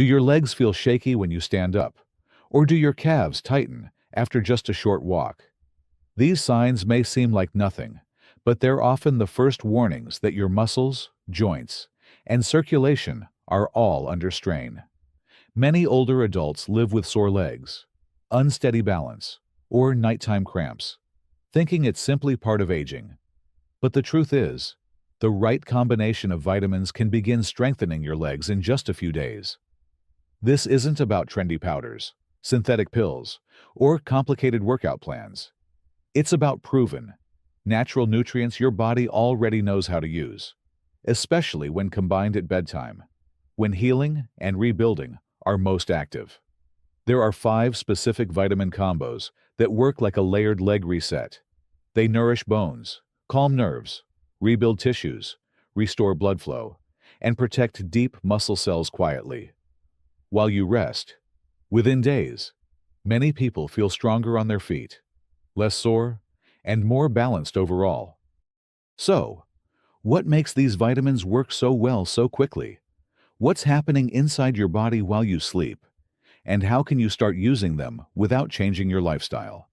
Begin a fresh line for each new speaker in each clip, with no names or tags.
Do your legs feel shaky when you stand up? Or do your calves tighten after just a short walk? These signs may seem like nothing, but they're often the first warnings that your muscles, joints, and circulation are all under strain. Many older adults live with sore legs, unsteady balance, or nighttime cramps, thinking it's simply part of aging. But the truth is, the right combination of vitamins can begin strengthening your legs in just a few days. This isn't about trendy powders, synthetic pills, or complicated workout plans. It's about proven, natural nutrients your body already knows how to use, especially when combined at bedtime, when healing and rebuilding are most active. There are 5 specific vitamin combos that work like a layered leg reset. They nourish bones, calm nerves, rebuild tissues, restore blood flow, and protect deep muscle cells quietly. While you rest, within days, many people feel stronger on their feet, less sore, and more balanced overall. So, what makes these vitamins work so well so quickly? What's happening inside your body while you sleep? And how can you start using them without changing your lifestyle?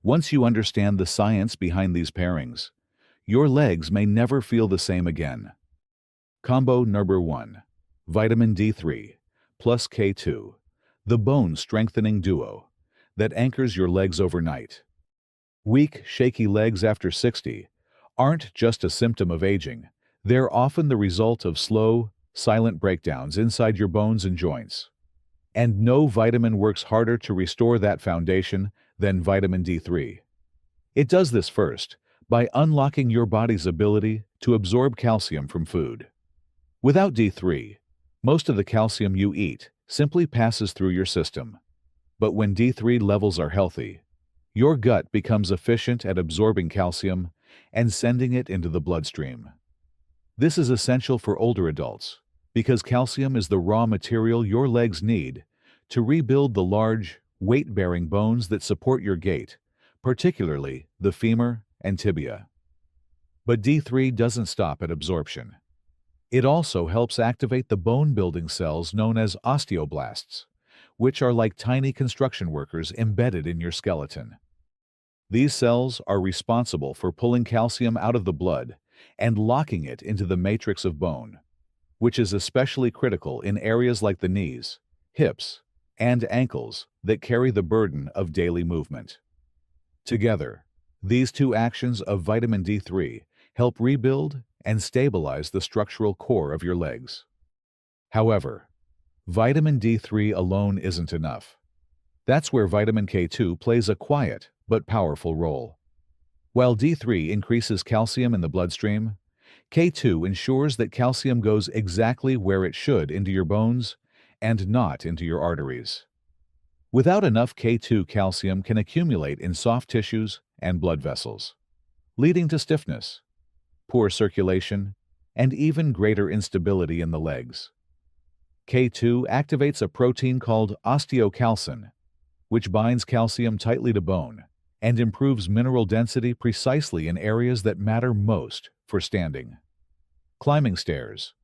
Once you understand the science behind these pairings, your legs may never feel the same again. Combo number 1. Vitamin D3 plus K2, the bone-strengthening duo that anchors your legs overnight. Weak, shaky legs after 60 aren't just a symptom of aging. They're often the result of slow, silent breakdowns inside your bones and joints. And no vitamin works harder to restore that foundation than vitamin D3. It does this first by unlocking your body's ability to absorb calcium from food. Without D3, most of the calcium you eat simply passes through your system. But when D3 levels are healthy, your gut becomes efficient at absorbing calcium and sending it into the bloodstream. This is essential for older adults because calcium is the raw material your legs need to rebuild the large, weight-bearing bones that support your gait, particularly the femur and tibia. But D3 doesn't stop at absorption. It also helps activate the bone-building cells known as osteoblasts, which are like tiny construction workers embedded in your skeleton. These cells are responsible for pulling calcium out of the blood and locking it into the matrix of bone, which is especially critical in areas like the knees, hips, and ankles that carry the burden of daily movement. Together, these 2 actions of vitamin D3 help rebuild and stabilize the structural core of your legs. However, vitamin D3 alone isn't enough. That's where vitamin K2 plays a quiet but powerful role. While D3 increases calcium in the bloodstream, K2 ensures that calcium goes exactly where it should into your bones and not into your arteries. Without enough K2, calcium can accumulate in soft tissues and blood vessels, leading to stiffness, poor circulation, and even greater instability in the legs. K2 activates a protein called osteocalcin, which binds calcium tightly to bone and improves mineral density precisely in areas that matter most for standing, climbing stairs,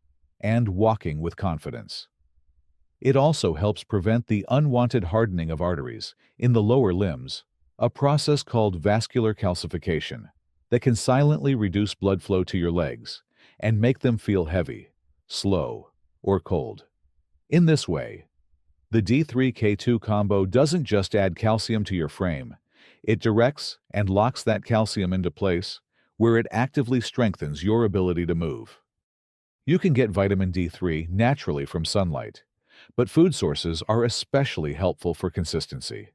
and walking with confidence. It also helps prevent the unwanted hardening of arteries in the lower limbs, a process called vascular calcification that can silently reduce blood flow to your legs and make them feel heavy, slow, or cold. In this way, the D3-K2 combo doesn't just add calcium to your frame, it directs and locks that calcium into place where it actively strengthens your ability to move. You can get vitamin D3 naturally from sunlight, but food sources are especially helpful for consistency.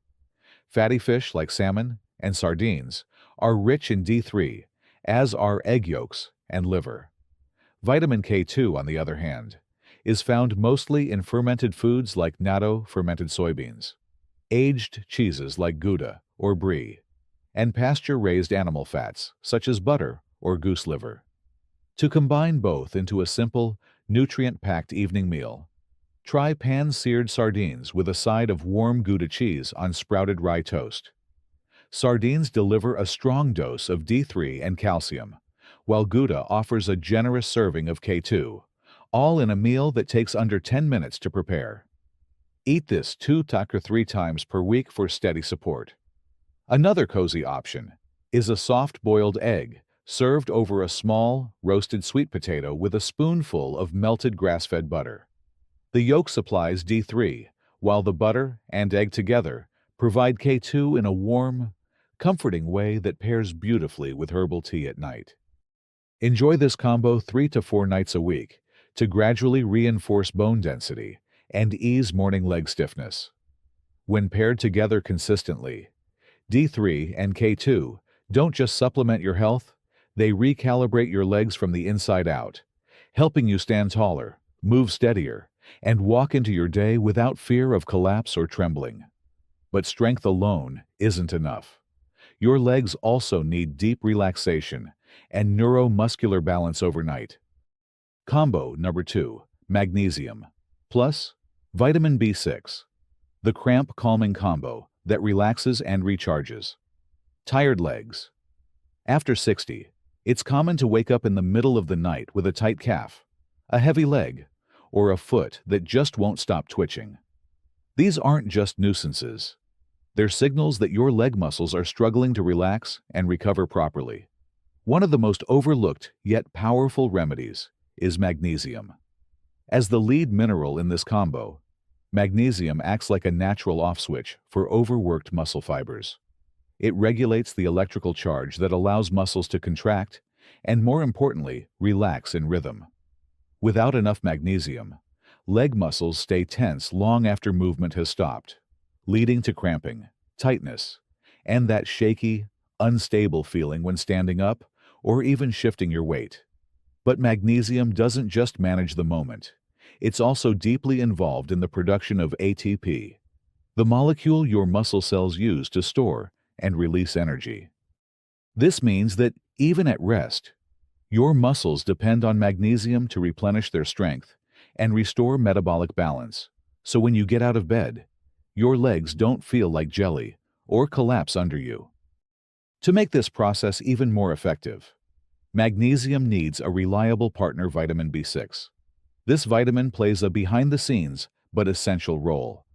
Fatty fish like salmon and sardines are rich in D3, as are egg yolks and liver. Vitamin K2, on the other hand, is found mostly in fermented foods like natto fermented soybeans, aged cheeses like Gouda or Brie, and pasture-raised animal fats such as butter or goose liver. To combine both into a simple, nutrient-packed evening meal, try pan-seared sardines with a side of warm Gouda cheese on sprouted rye toast. Sardines deliver a strong dose of D3 and calcium, while Gouda offers a generous serving of K2, all in a meal that takes under 10 minutes to prepare. Eat this 2 to 3 times per week for steady support. Another cozy option is a soft-boiled egg served over a small, roasted sweet potato with a spoonful of melted grass-fed butter. The yolk supplies D3, while the butter and egg together provide K2 in a warm, comforting way that pairs beautifully with herbal tea at night. Enjoy this combo 3 to 4 nights a week to gradually reinforce bone density and ease morning leg stiffness. When paired together consistently, D3 and K2 don't just supplement your health, they recalibrate your legs from the inside out, helping you stand taller, move steadier, and walk into your day without fear of collapse or trembling. But strength alone isn't enough. Your legs also need deep relaxation and neuromuscular balance overnight. Combo number 2, magnesium, plus vitamin B6, the cramp calming combo that relaxes and recharges. Tired legs. After 60, it's common to wake up in the middle of the night with a tight calf, a heavy leg, or a foot that just won't stop twitching. These aren't just nuisances. They're signals that your leg muscles are struggling to relax and recover properly. One of the most overlooked yet powerful remedies is magnesium. As the lead mineral in this combo, magnesium acts like a natural off switch for overworked muscle fibers. It regulates the electrical charge that allows muscles to contract and, more importantly, relax in rhythm. Without enough magnesium, leg muscles stay tense long after movement has stopped, leading to cramping, tightness, and that shaky, unstable feeling when standing up or even shifting your weight. But magnesium doesn't just manage the moment. It's also deeply involved in the production of ATP, the molecule your muscle cells use to store and release energy. This means that even at rest, your muscles depend on magnesium to replenish their strength and restore metabolic balance. So when you get out of bed, your legs don't feel like jelly or collapse under you. To make this process even more effective, magnesium needs a reliable partner, vitamin B6. This vitamin plays a behind-the-scenes but essential role.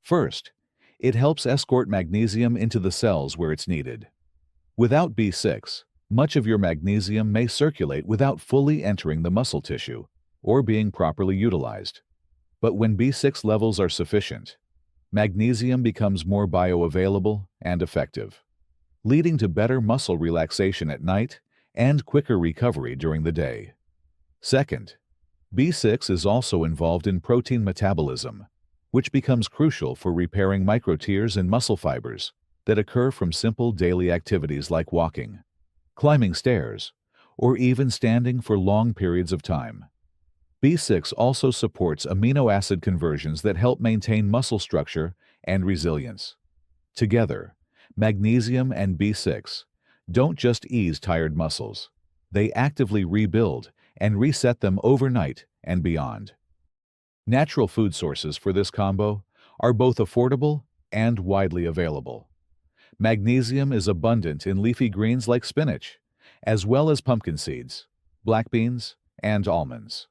First, it helps escort magnesium into the cells where it's needed. Without B6, much of your magnesium may circulate without fully entering the muscle tissue or being properly utilized. But when B6 levels are sufficient, magnesium becomes more bioavailable and effective, leading to better muscle relaxation at night and quicker recovery during the day. Second, B6 is also involved in protein metabolism, which becomes crucial for repairing microtears in muscle fibers that occur from simple daily activities like walking, climbing stairs, or even standing for long periods of time. B6 also supports amino acid conversions that help maintain muscle structure and resilience. Together, magnesium and B6 don't just ease tired muscles, they actively rebuild and reset them overnight and beyond. Natural food sources for this combo are both affordable and widely available. Magnesium is abundant in leafy greens like spinach, as well as pumpkin seeds, black beans, and almonds.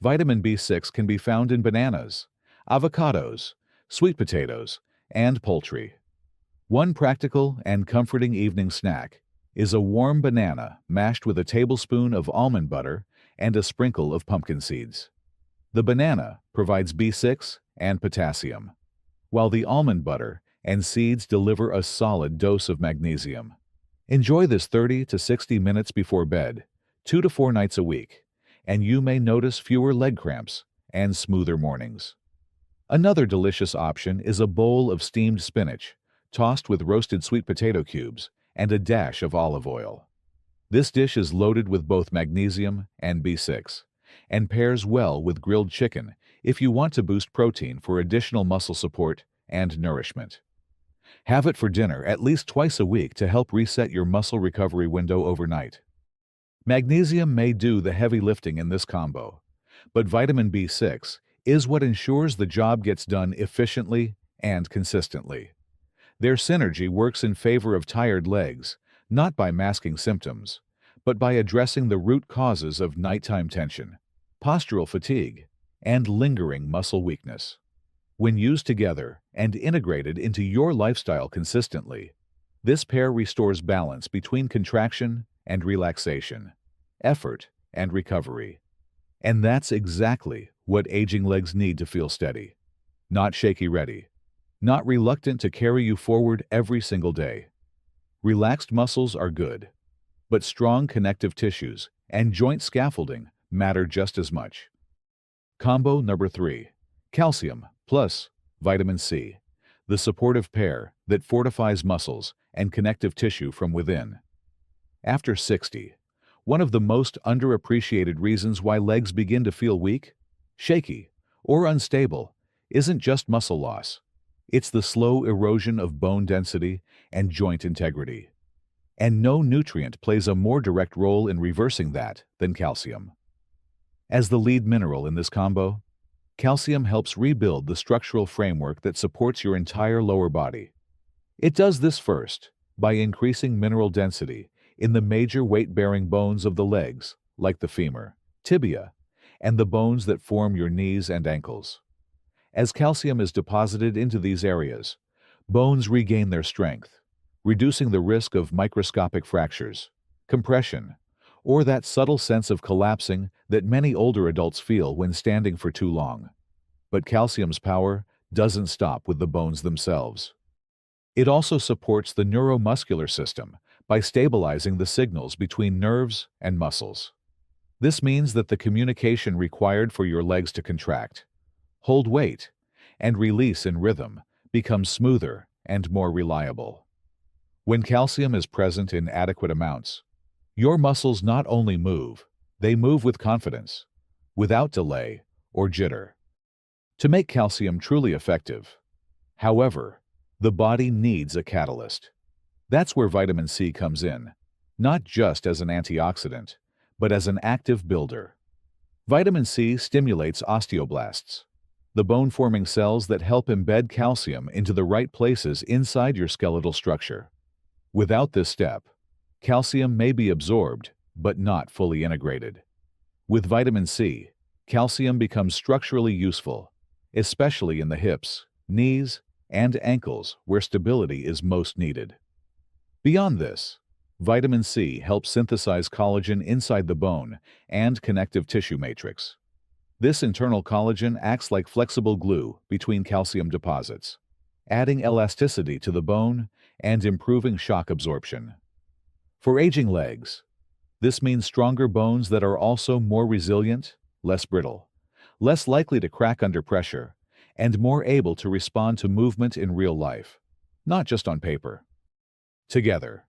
Vitamin B6 can be found in bananas, avocados, sweet potatoes, and poultry. One practical and comforting evening snack is a warm banana mashed with a tablespoon of almond butter and a sprinkle of pumpkin seeds. The banana provides B6 and potassium, while the almond butter and seeds deliver a solid dose of magnesium. Enjoy this 30 to 60 minutes before bed, 2 to 4 nights a week, and you may notice fewer leg cramps and smoother mornings. Another delicious option is a bowl of steamed spinach, tossed with roasted sweet potato cubes and a dash of olive oil. This dish is loaded with both magnesium and B6, and pairs well with grilled chicken if you want to boost protein for additional muscle support and nourishment. Have it for dinner at least twice a week to help reset your muscle recovery window overnight. Magnesium may do the heavy lifting in this combo, but vitamin B6 is what ensures the job gets done efficiently and consistently. Their synergy works in favor of tired legs, not by masking symptoms, but by addressing the root causes of nighttime tension, postural fatigue, and lingering muscle weakness. When used together and integrated into your lifestyle consistently, this pair restores balance between contraction and relaxation, effort and recovery. And that's exactly what aging legs need to feel steady, not shaky ready, not reluctant to carry you forward every single day. Relaxed muscles are good, but strong connective tissues and joint scaffolding matter just as much. Combo number 3. Calcium plus vitamin C, the supportive pair that fortifies muscles and connective tissue from within. After 60, one of the most underappreciated reasons why legs begin to feel weak, shaky, or unstable isn't just muscle loss. It's the slow erosion of bone density and joint integrity. And no nutrient plays a more direct role in reversing that than calcium. As the lead mineral in this combo, calcium helps rebuild the structural framework that supports your entire lower body. It does this first by increasing mineral density in the major weight-bearing bones of the legs, like the femur, tibia, and the bones that form your knees and ankles. As calcium is deposited into these areas, bones regain their strength, reducing the risk of microscopic fractures, compression, or that subtle sense of collapsing that many older adults feel when standing for too long. But calcium's power doesn't stop with the bones themselves. It also supports the neuromuscular system by stabilizing the signals between nerves and muscles. This means that the communication required for your legs to contract, hold weight, and release in rhythm becomes smoother and more reliable. When calcium is present in adequate amounts, your muscles not only move, they move with confidence, without delay or jitter. To make calcium truly effective, however, the body needs a catalyst. That's where vitamin C comes in, not just as an antioxidant, but as an active builder. Vitamin C stimulates osteoblasts, the bone-forming cells that help embed calcium into the right places inside your skeletal structure. Without this step, calcium may be absorbed, but not fully integrated. With vitamin C, calcium becomes structurally useful, especially in the hips, knees, and ankles where stability is most needed. Beyond this, vitamin C helps synthesize collagen inside the bone and connective tissue matrix. This internal collagen acts like flexible glue between calcium deposits, adding elasticity to the bone and improving shock absorption. For aging legs, this means stronger bones that are also more resilient, less brittle, less likely to crack under pressure, and more able to respond to movement in real life, not just on paper. Together,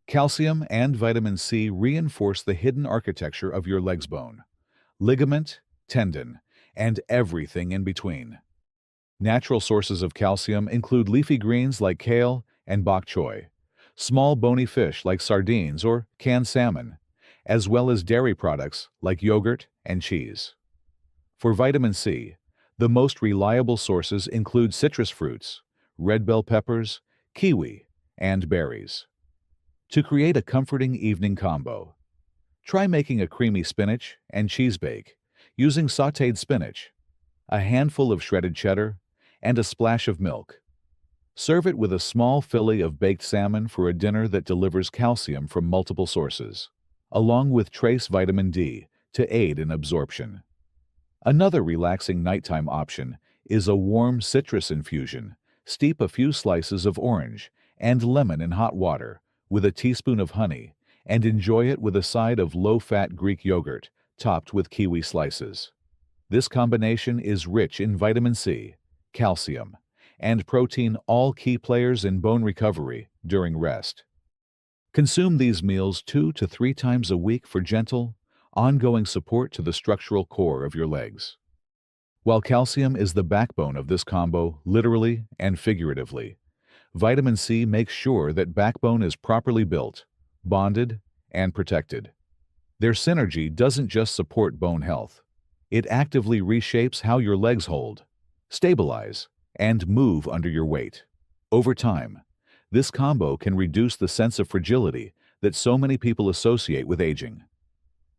calcium and vitamin C reinforce the hidden architecture of your leg's bone, ligament, tendon, and everything in between. Natural sources of calcium include leafy greens like kale and bok choy, small bony fish like sardines or canned salmon, as well as dairy products like yogurt and cheese. For vitamin C, the most reliable sources include citrus fruits, red bell peppers, kiwi, and berries. To create a comforting evening combo, try making a creamy spinach and cheese bake using sautéed spinach, a handful of shredded cheddar, and a splash of milk. Serve it with a small fillet of baked salmon for a dinner that delivers calcium from multiple sources, along with trace vitamin D to aid in absorption. Another relaxing nighttime option is a warm citrus infusion. Steep a few slices of orange and lemon in hot water with a teaspoon of honey and enjoy it with a side of low-fat Greek yogurt topped with kiwi slices. This combination is rich in vitamin C, calcium, and protein, all key players in bone recovery during rest. Consume these meals 2 to 3 times a week for gentle, ongoing support to the structural core of your legs. While calcium is the backbone of this combo, literally and figuratively, vitamin C makes sure that backbone is properly built, bonded, and protected. Their synergy doesn't just support bone health. It actively reshapes how your legs hold, stabilize, and move under your weight. Over time, this combo can reduce the sense of fragility that so many people associate with aging.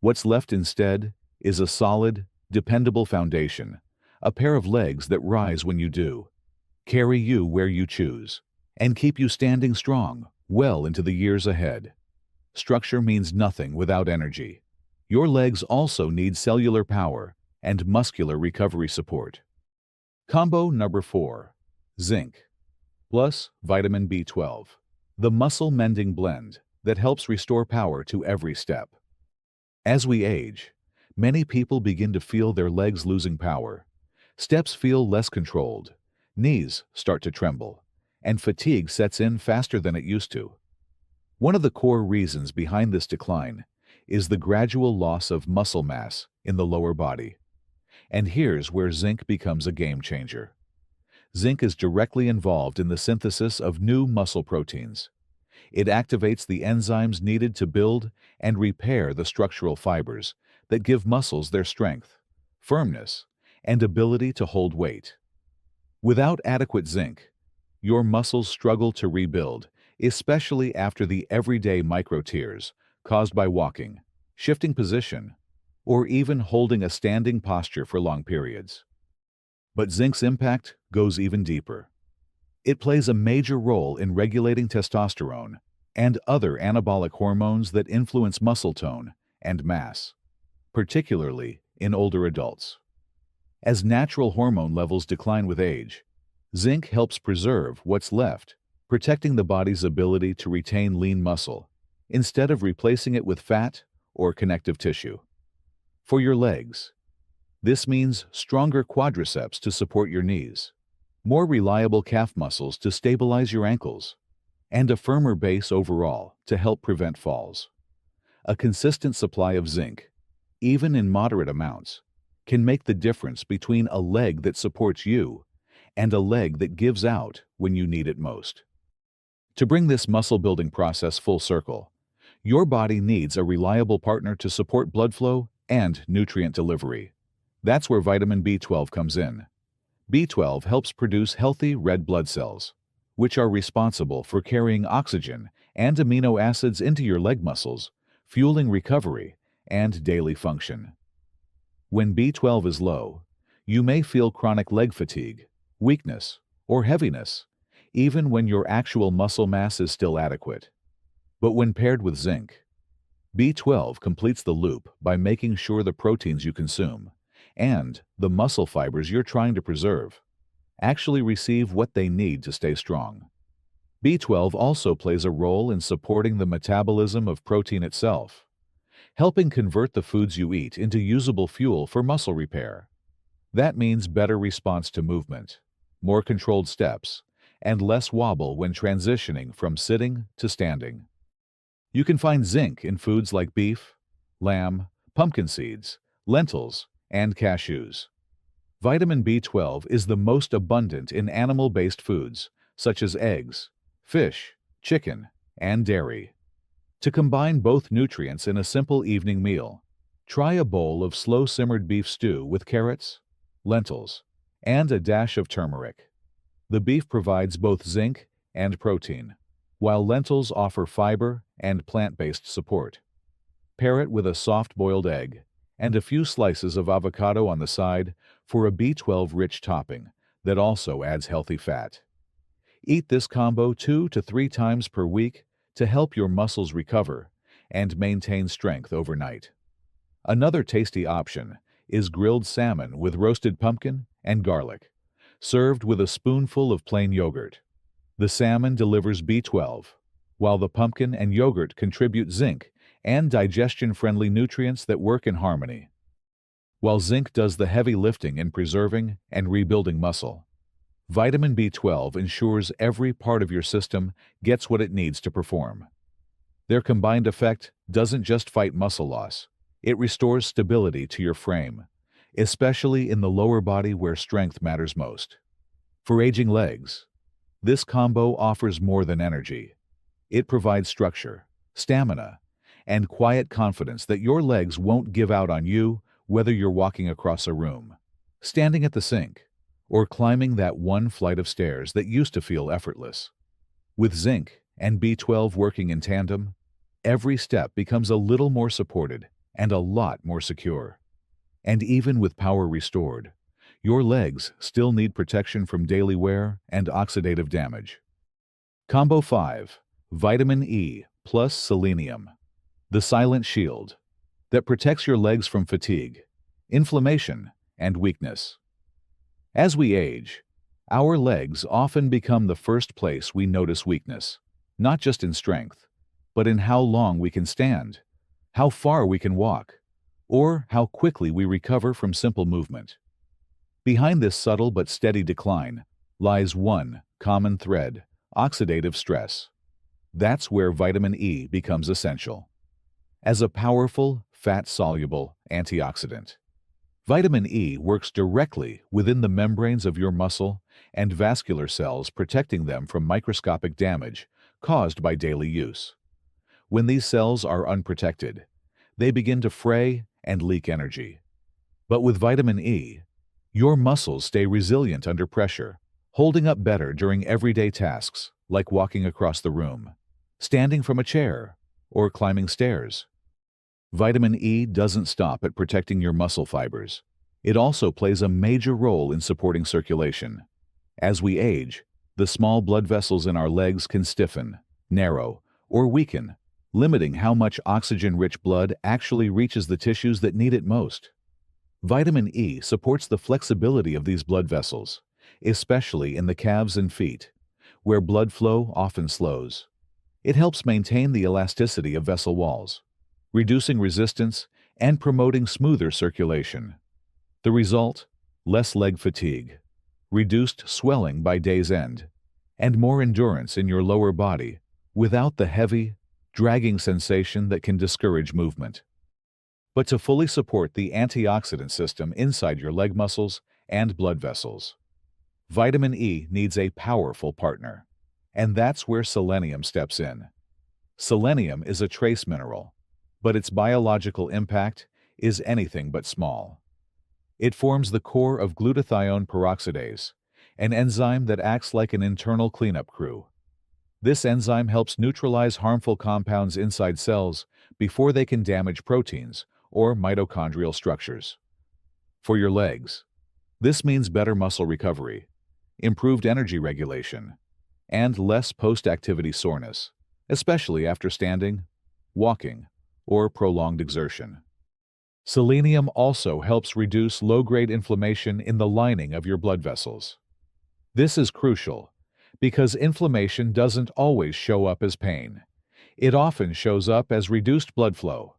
What's left instead is a solid, dependable foundation, a pair of legs that rise when you do, carry you where you choose, and keep you standing strong well into the years ahead. Structure means nothing without energy. Your legs also need cellular power and muscular recovery support. Combo number 4. Zinc plus vitamin B12. The muscle mending blend that helps restore power to every step. As we age, many people begin to feel their legs losing power. Steps feel less controlled, knees start to tremble, and fatigue sets in faster than it used to. One of the core reasons behind this decline is the gradual loss of muscle mass in the lower body. And here's where zinc becomes a game changer. Zinc is directly involved in the synthesis of new muscle proteins. It activates the enzymes needed to build and repair the structural fibers that give muscles their strength, firmness, and ability to hold weight. Without adequate zinc, your muscles struggle to rebuild, especially after the everyday micro-tears caused by walking, shifting position, or even holding a standing posture for long periods. But zinc's impact goes even deeper. It plays a major role in regulating testosterone and other anabolic hormones that influence muscle tone and mass, particularly in older adults. As natural hormone levels decline with age, zinc helps preserve what's left, protecting the body's ability to retain lean muscle instead of replacing it with fat or connective tissue. For your legs, this means stronger quadriceps to support your knees, more reliable calf muscles to stabilize your ankles, and a firmer base overall to help prevent falls. A consistent supply of zinc, even in moderate amounts, can make the difference between a leg that supports you and a leg that gives out when you need it most. To bring this muscle-building process full circle, your body needs a reliable partner to support blood flow and nutrient delivery. That's where vitamin B12 comes in. B12 helps produce healthy red blood cells, which are responsible for carrying oxygen and amino acids into your leg muscles, fueling recovery and daily function. When B12 is low, you may feel chronic leg fatigue, weakness, or heaviness, even when your actual muscle mass is still adequate. But when paired with zinc, B12 completes the loop by making sure the proteins you consume and the muscle fibers you're trying to preserve actually receive what they need to stay strong. B12 also plays a role in supporting the metabolism of protein itself, helping convert the foods you eat into usable fuel for muscle repair. That means better response to movement, more controlled steps, and less wobble when transitioning from sitting to standing. You can find zinc in foods like beef, lamb, pumpkin seeds, lentils, and cashews. Vitamin B12 is the most abundant in animal-based foods, such as eggs, fish, chicken, and dairy. To combine both nutrients in a simple evening meal, try a bowl of slow-simmered beef stew with carrots, lentils, and a dash of turmeric. The beef provides both zinc and protein, while lentils offer fiber and plant-based support. Pair it with a soft-boiled egg and a few slices of avocado on the side for a B12-rich topping that also adds healthy fat. Eat this combo 2 to 3 times per week to help your muscles recover and maintain strength overnight. Another tasty option is grilled salmon with roasted pumpkin and garlic, served with a spoonful of plain yogurt. The salmon delivers B12, while the pumpkin and yogurt contribute zinc and digestion-friendly nutrients that work in harmony. While zinc does the heavy lifting in preserving and rebuilding muscle, vitamin B12 ensures every part of your system gets what it needs to perform. Their combined effect doesn't just fight muscle loss, it restores stability to your frame, especially in the lower body where strength matters most. For aging legs, this combo offers more than energy. It provides structure, stamina, and quiet confidence that your legs won't give out on you whether you're walking across a room, standing at the sink, or climbing that one flight of stairs that used to feel effortless. With zinc and B12 working in tandem, every step becomes a little more supported and a lot more secure. And even with power restored, your legs still need protection from daily wear and oxidative damage. Combo 5. Vitamin E plus selenium. The silent shield that protects your legs from fatigue, inflammation, and weakness. As we age, our legs often become the first place we notice weakness, not just in strength, but in how long we can stand, how far we can walk, or how quickly we recover from simple movement. Behind this subtle but steady decline lies one common thread: oxidative stress. That's where vitamin E becomes essential. As a powerful, fat-soluble antioxidant, vitamin E works directly within the membranes of your muscle and vascular cells, protecting them from microscopic damage caused by daily use. When these cells are unprotected, they begin to fray and leak energy. But with vitamin E, your muscles stay resilient under pressure, holding up better during everyday tasks like walking across the room, standing from a chair, or climbing stairs. Vitamin E doesn't stop at protecting your muscle fibers. It also plays a major role in supporting circulation. As we age, the small blood vessels in our legs can stiffen, narrow, or weaken, limiting how much oxygen-rich blood actually reaches the tissues that need it most. Vitamin E supports the flexibility of these blood vessels, especially in the calves and feet, where blood flow often slows. It helps maintain the elasticity of vessel walls, reducing resistance and promoting smoother circulation. The result? Less leg fatigue, reduced swelling by day's end, and more endurance in your lower body without the heavy, dragging sensation that can discourage movement. But to fully support the antioxidant system inside your leg muscles and blood vessels, vitamin E needs a powerful partner. And that's where selenium steps in. Selenium is a trace mineral, but its biological impact is anything but small. It forms the core of glutathione peroxidase, an enzyme that acts like an internal cleanup crew. This enzyme helps neutralize harmful compounds inside cells before they can damage proteins or mitochondrial structures. For your legs, this means better muscle recovery, improved energy regulation, and less post-activity soreness, especially after standing, walking, or prolonged exertion. Selenium also helps reduce low-grade inflammation in the lining of your blood vessels. This is crucial because inflammation doesn't always show up as pain. It often shows up as reduced blood flow,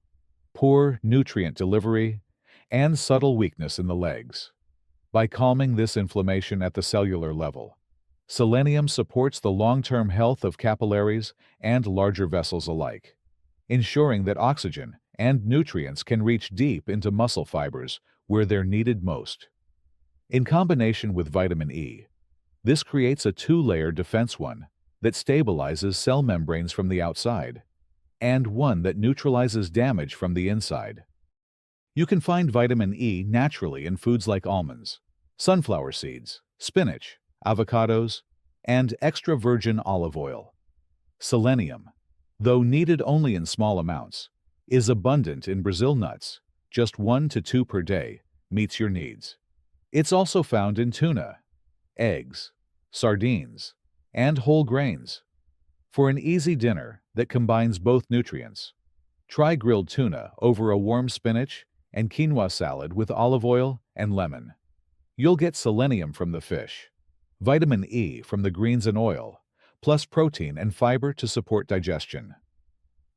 poor nutrient delivery, and subtle weakness in the legs. By calming this inflammation at the cellular level, selenium supports the long-term health of capillaries and larger vessels alike, ensuring that oxygen and nutrients can reach deep into muscle fibers where they're needed most. In combination with vitamin E, this creates a two-layer defense: one that stabilizes cell membranes from the outside, and one that neutralizes damage from the inside. You can find vitamin E naturally in foods like almonds, sunflower seeds, spinach, avocados, and extra virgin olive oil. Selenium, though needed only in small amounts, is abundant in Brazil nuts. Just 1 to 2 per day meets your needs. It's also found in tuna, eggs, sardines, and whole grains. For an easy dinner that combines both nutrients, try grilled tuna over a warm spinach and quinoa salad with olive oil and lemon. You'll get selenium from the fish, vitamin E from the greens and oil, plus protein and fiber to support digestion.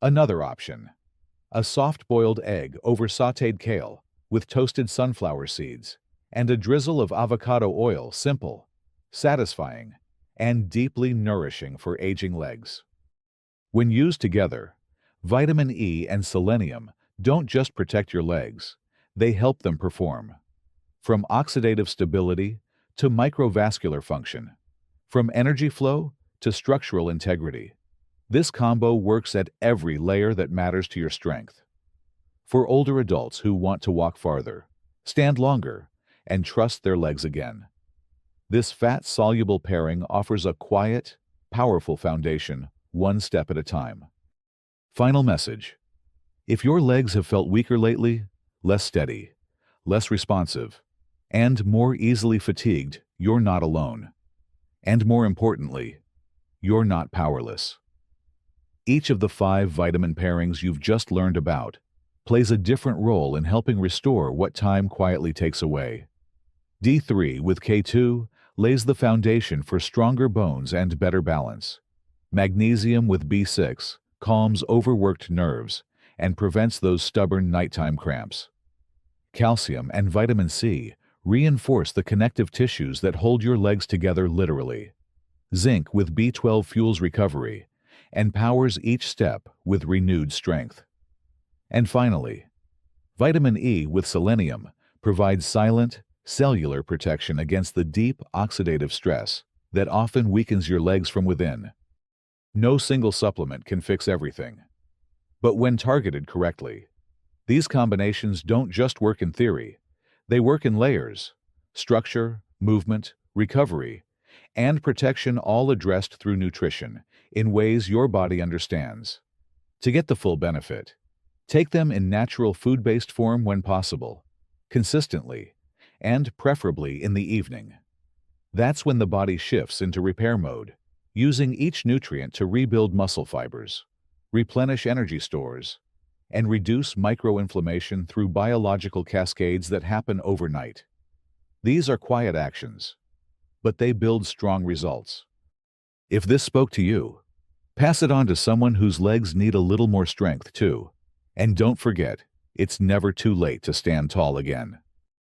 Another option: a soft-boiled egg over sautéed kale with toasted sunflower seeds and a drizzle of avocado oil. Simple, satisfying, and deeply nourishing for aging legs. When used together, vitamin E and selenium don't just protect your legs, they help them perform. From oxidative stability to microvascular function, from energy flow to structural integrity, this combo works at every layer that matters to your strength. For older adults who want to walk farther, stand longer, and trust their legs again, this fat-soluble pairing offers a quiet, powerful foundation, one step at a time. Final message: if your legs have felt weaker lately, less steady, less responsive, and more easily fatigued, you're not alone. And more importantly, you're not powerless. Each of the 5 vitamin pairings you've just learned about plays a different role in helping restore what time quietly takes away. D3 with K2 lays the foundation for stronger bones and better balance. Magnesium with B6 calms overworked nerves and prevents those stubborn nighttime cramps. Calcium and vitamin C reinforce the connective tissues that hold your legs together literally. Zinc with B12 fuels recovery and powers each step with renewed strength. And finally, vitamin E with selenium provides silent, cellular protection against the deep oxidative stress that often weakens your legs from within. No single supplement can fix everything. But when targeted correctly, these combinations don't just work in theory, they work in layers: structure, movement, recovery, and protection, all addressed through nutrition in ways your body understands. To get the full benefit, take them in natural food-based form when possible, consistently, and preferably in the evening. That's when the body shifts into repair mode, using each nutrient to rebuild muscle fibers, replenish energy stores, and reduce microinflammation through biological cascades that happen overnight. These are quiet actions, but they build strong results. If this spoke to you, pass it on to someone whose legs need a little more strength too. And don't forget, it's never too late to stand tall again.